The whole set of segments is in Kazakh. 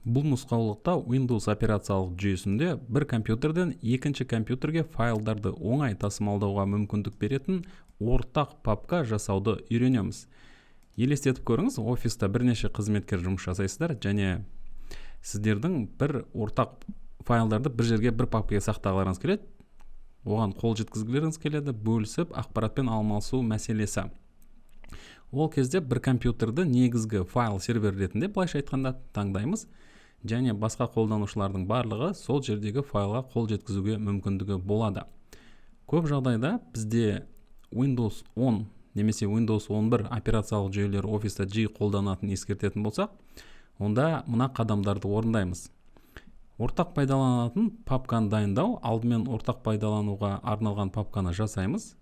Бұл нұсқаулықта Windows операциялық жүйесінде бір компьютерден екінші компьютерге файлдарды оңай тасымалдауға мүмкіндік беретін ортақ папка жасауды үйренеміз. Елестетіп көріңіз, офиста бірнеше қызметкер жұмыс жасайсыздар және сіздердің бір ортақ файлдарды бір жерге бір папкаға сақтағыларыңыз келеді. Оған қол жеткізгілеріңіз келеді, бөлісіп ақпаратпен алмасу мәселесі. Ол кезде бір компьютерді негізгі файл сервер ретінде былайша айтқанда таңдаймыз және басқа қолданушылардың барлығы сол жердегі файлға қол жеткізуге мүмкіндігі болады. Көп жағдайда бізде Windows 10 немесе Windows 11 операциялық жүйелер офиста жиі қолданатын ескертетін болсақ, онда мына қадамдарды орындаймыз. Ортақ пайдаланатын папканы дайындау, алдымен ортақ пайдалануға арналған папканы жасаймыз,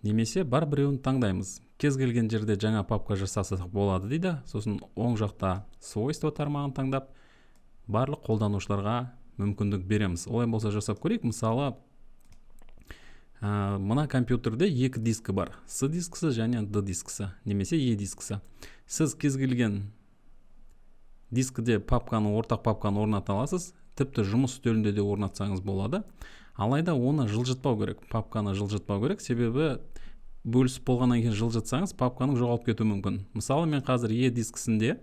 немесе бар біреуін таңдаймыз. Кез келген жерде жаңа папка жасасақ болады дейді. Сосын оң жақта свойства тармағын таңдап, барлық қолданушыларға мүмкіндік береміз. Олай болса жасап көрейік. Мысалы, мына компьютерде екі дискі бар. C дискісі және D дискісі, немесе E дискісі. Сіз кез келген дискіде ортақ папканы орната аласыз. Тіпті жұмыс үстелінде де орнатсаңыз болады. Алайда оны жылжытпау керек. Папканы жылжытпау керек. Себебі бөлісіп болғаннан кейін жылжытсаңыз, папканың жоғалып кетуі мүмкін. Мысалы, мен қазір E дискісінде,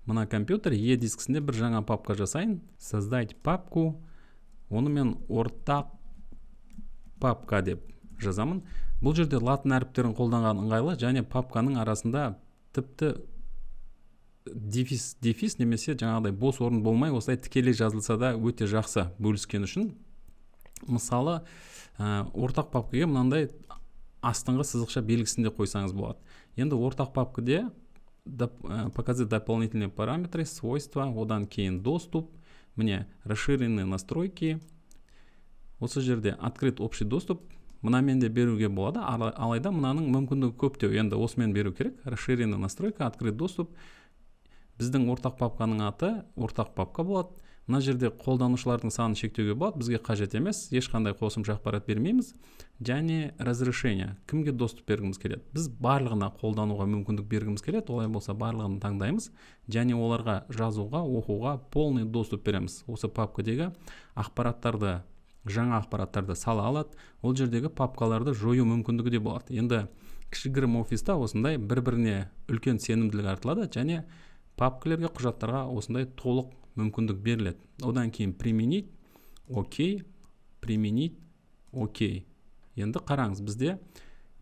мына компьютер E дискісінде бір жаңа папка жасайын. Создать папку. Оны мен ортақ папка деп жазамын. Бұл жерде латын әріптерін қолданған ыңғайлы және папканың арасында тіпті дефис немесе жаңағыдай бос орын болмай, осылай тікелей жазылса да өте жақсы бөліскен үшін. Мысалы, ортақ папкаға мынандай астыңғы сызықша белгісінде қойсаңыз болады. Енді ортақ папкаде показать дополнительные параметры, свойства, одан кейін доступ, міне расширенные настройки. Осы жерде открыт общий доступ, мынамен де беруге болады, алайда мынаның мүмкіндігі көптеу. Енді осымен беру керек. Расширенная настройка, открыт доступ. Біздің ортақ папканың аты ортақ папка болады. Мына жерде қолданушылардың санын шектеуге болады, бізге қажет емес, ешқандай қосымша ақпарат бермейміз. Және разрешение, кімге доступ бергіміз келеді? Біз барлығына қолдануға мүмкіндік бергіміз келеді, олай болса барлығын таңдаймыз және оларға жазуға, оқуға полный доступ береміз. Осы папкадегі ақпараттарды, жаңа ақпараттарды сала алады, ол жердегі папкаларды жою мүмкіндігі де болады. Енді кішігірім офиста осындай бір-біріне үлкен сенімділік артылады және папкалерге, құжаттарға осындай толық мүмкіндік беріледі. Одан кейін применить, окей, применить, окей. Енді қараңыз, бізде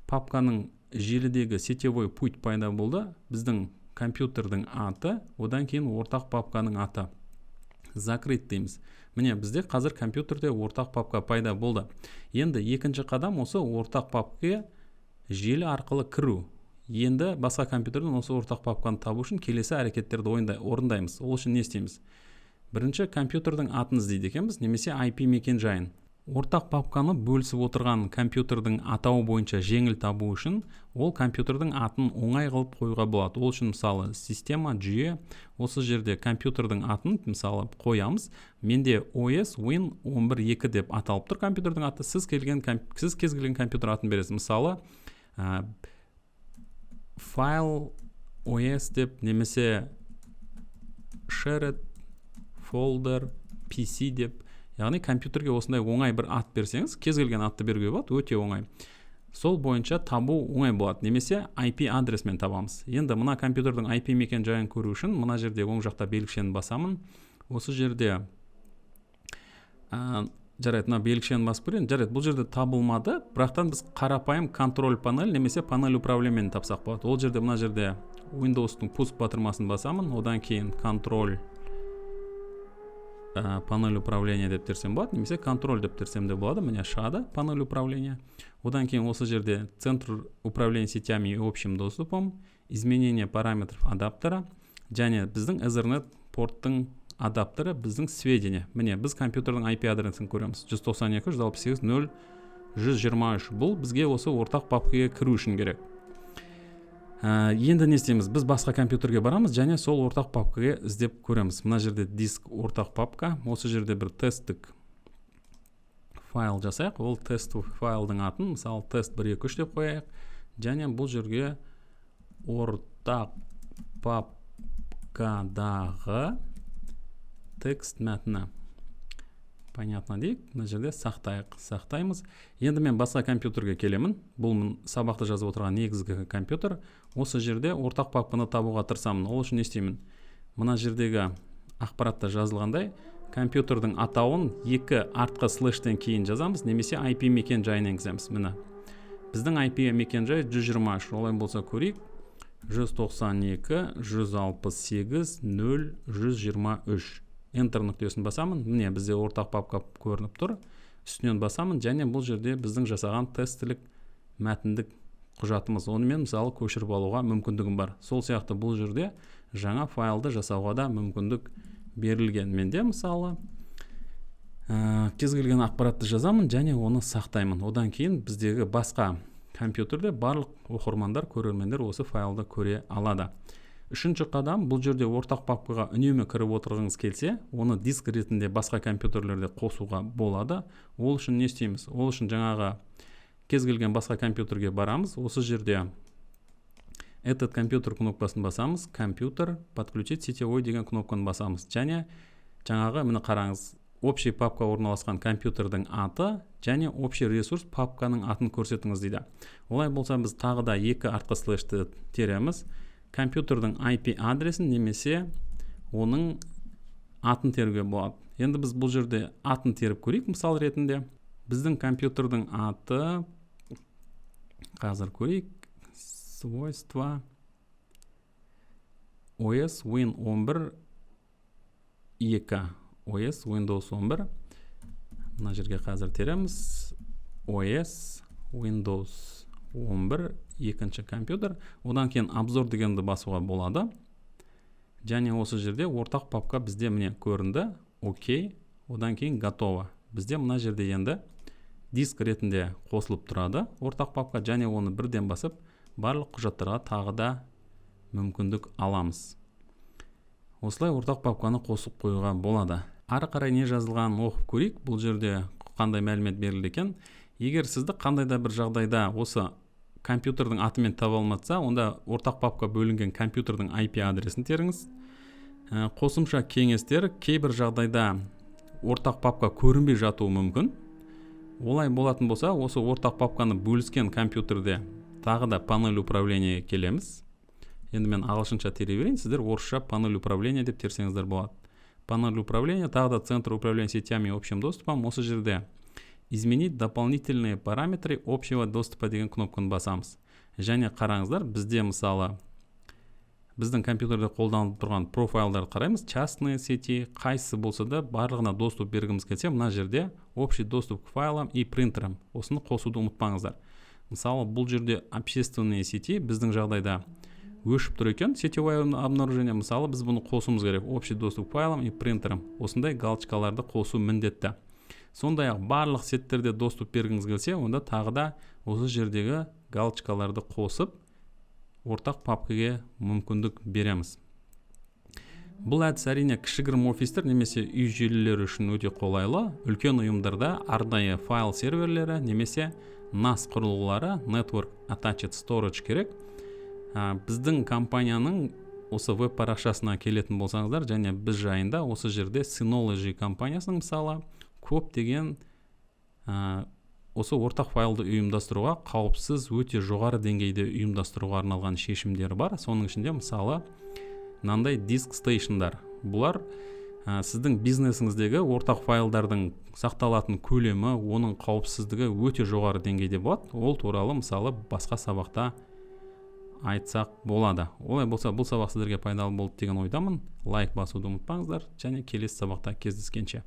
папканың желідегі сетевой путь пайда болды. Біздің компьютердің аты, одан кейін ортақ папканың аты. Закрыть дейміз. Міне, бізде қазір компьютерде ортақ папка пайда болды. Енді екінші қадам осы ортақ папкаға желі арқылы кіру. Енді басқа компьютерден осы ортақ папканы табу үшін келесі әрекеттерді орындаймыз. Ол үшін не істейміз? Бірінші компьютердің атын іздейді екенбіз, немесе IP мекен-жайын. Ортақ папканы бөлісіп отырған компьютердің атауы бойынша жеңіл табу үшін ол компьютердің атын оңай қылып қоюға болады. Ол үшін мысалы система, жүйе, осы жерде компьютердің атын мысалы қоямыз. Менде OS Win 11.2 деп аталып тұр компьютердің аты. Сіз кез келген компьютер атын бересіз. Мысалы файл OS деп, немесе shared folder PC деп, яғни компьютерге осындай оңай бір ат берсеңіз, кез келген атты беруге болады, өте оңай. Сол бойынша табу оңай болады, немесе IP адресмен табамыз. Енді мына компьютердің IP мекен жайын көру үшін мына жерде оң жақта белгішені басамын. Осы жерде жарайды, мына белгішені басып көрейін. Жарайды, бұл жерде табылмады, бірақтан біз қарапайым контроль панель немесе панель управлениені тапсақ болады. Ол жерде мына жерде Windows-тың пуск батырмасын басамын, одан кейін контроль панель управления деп терсем болады, немесе контроль деп терсем де болады. Міне шығады панель управления. Одан кейін осы жерде центр управления сетями и общим доступом, изменение параметров адаптера және біздің Ethernet порттың адаптеры, біздің сведения. Міне біз компьютердің IP адресін көреміз. 192.168.0.123. Бұл бізге осы ортақ папкаға кіру үшін керек. Енді не істейміз? Біз басқа компьютерге барамыз және сол ортақ папкаға іздеп көреміз. Мына жерде диск ортақ папка. Осы жерде бір тесттік файл жасайық. Ол тесттік файлдың атын, мысалы тест 1.2.3 деп қояйық. Және бұл жерге ортақ папкадағы текст мәтіні. Понятно дейік, мына жерде сақтаймыз. Енді мен басқа компьютерге келемін. Бұл сабақты жазып отырған негізгі компьютер. Осы жерде ортақ папканы табуға тырысамын. Ол үшін не істеймін? Мына жердегі ақпаратта жазылғандай, компьютердің атауын екі артқы слэштен кейін жазамыз, немесе IP мекен жайын енгіземіз. Міне. Біздің IP мекен жай 123. Олай болса көрейік. 192.168.0.123. Enter нүктесін басамын. Міне бізде ортақ папка көрініп тұр. Үстінен басамын, және бұл жерде біздің жасаған тестілік мәтіндік құжатымыз. Онымен мысалы көшіріп алуға мүмкіндігім бар. Сол сияқты бұл жерде жаңа файлды жасауға да мүмкіндік берілген. Менде мысалы кез келген ақпаратты жазамын және оны сақтаймын. Одан кейін біздегі басқа компьютерде барлық оқырмандар, көрермендер осы файлды көре алады. Үшінші қадам, бұл жерде ортақ папкаға үнемі кіріп отырғыңыз келсе, оны диск ретінде басқа компьютерлерде қосуға болады. Ол үшін не істейміз? Ол үшін жаңағы кез келген басқа компьютерге барамыз. Осы жерде этот компьютер кнопкасын басамыз, компьютер подключить сетевой деген кнопканы басамыз. Және жаңағы міне қараңыз, общий папка орналасқан компьютердің аты және общий ресурс папканың атын көрсетіңіз дейді. Олай болса біз тағы да екі артқы слэшті тереміз. Компьютердің IP адресін немесе оның атын теруге болады. Енді біз бұл жерде атын теріп көрейік мысал ретінде. Біздің компьютердің аты қазір көрейік. Свойства OS Win 11 2. OS Windows 11. Мына жерге қазір тереміз. OS Windows 11 екінші компьютер. Одан кейін обзор дегенді басуға болады. Және осы жерде ортақ папка бізде міне көрінді. Окей. Одан кейін готово. Бізде мына жерде енді диск ретінде қосылып тұрады ортақ папка, және оны бірден басып барлық құжаттарға тағы да мүмкіндік аламыз. Осылай ортақ папканы қосып қоюға болады. Ары қарай не жазылғанын оқып көрейік. Бұл жерде қандай мәлімет берілді екен. Егер сізді қандай да бір жағдайда осы компьютердің атымен таба алматса, онда ортақ папка бөлінген компьютердің IP адресін теріңіз. Қосымша кеңестер, кейбір жағдайда ортақ папка көрінбей жатуы мүмкін. Олай болатын болса, осы ортақ папканы бөліскен компьютерде тағы да панель управления келеміз. Енді мен ағылшынша тере берейін, сіздер орысша панель управления деп терсеңіздер болады. Панель управления, тағы да центр управления сетями и общим доступом. Осы жерде изменить дополнительные параметры общего доступа деген кнопканы басамыз. Және қараңыздар, бізде мысалы біздің компьютерде қолданылып тұрған профайлдарды қараймыз. Частные сети, қайсысы болса да барлығына доступ бергіміз келсе, мына жерде общий доступ к файлам и принтерам. Осыны қосуды ұмытпаңыздар. Мысалы, бұл жерде общественные сети біздің жағдайда өшіп тұр екен. Сетевое обнаружение, мысалы, біз бұны қосуымыз керек. Общий доступ к файлам и принтерам. Осындай галочкаларды қосу міндетті. Сондай-ақ барлық сеттерде доступ бергіңіз келсе, онда тағы да осы жердегі галочкаларды қосып ортақ папкаге мүмкіндік береміз. Бұл әдіс әрине кішігірім офистер немесе үй желілері үшін өте қолайлы. Үлкен ұйымдарда арнайы файл серверлері немесе NAS құрылғылары, Network Attached Storage керек. Біздің компанияның осы веб парақшасына келетін болсаңыздар, және біз жайында осы жерде Synology компаниясының мысалы көптеген осы ортақ файлды ұйымдастыруға, қауіпсіз, өте жоғары деңгейде ұйымдастыруға арналған шешімдері бар. Соның ішінде мысалы мынандай диск стейшндар. Бұлар сіздің бизнесіңіздегі ортақ файлдардың сақталатын көлемі, оның қауіпсіздігі өте жоғары деңгейде болады. Ол туралы мысалы басқа сабақта айтсақ болады. Олай болса, бұл сабақ сіздерге пайдалы болды деген ойдамын. Лайк басуды ұмытпаңыздар, және келесі сабақта кездескенше.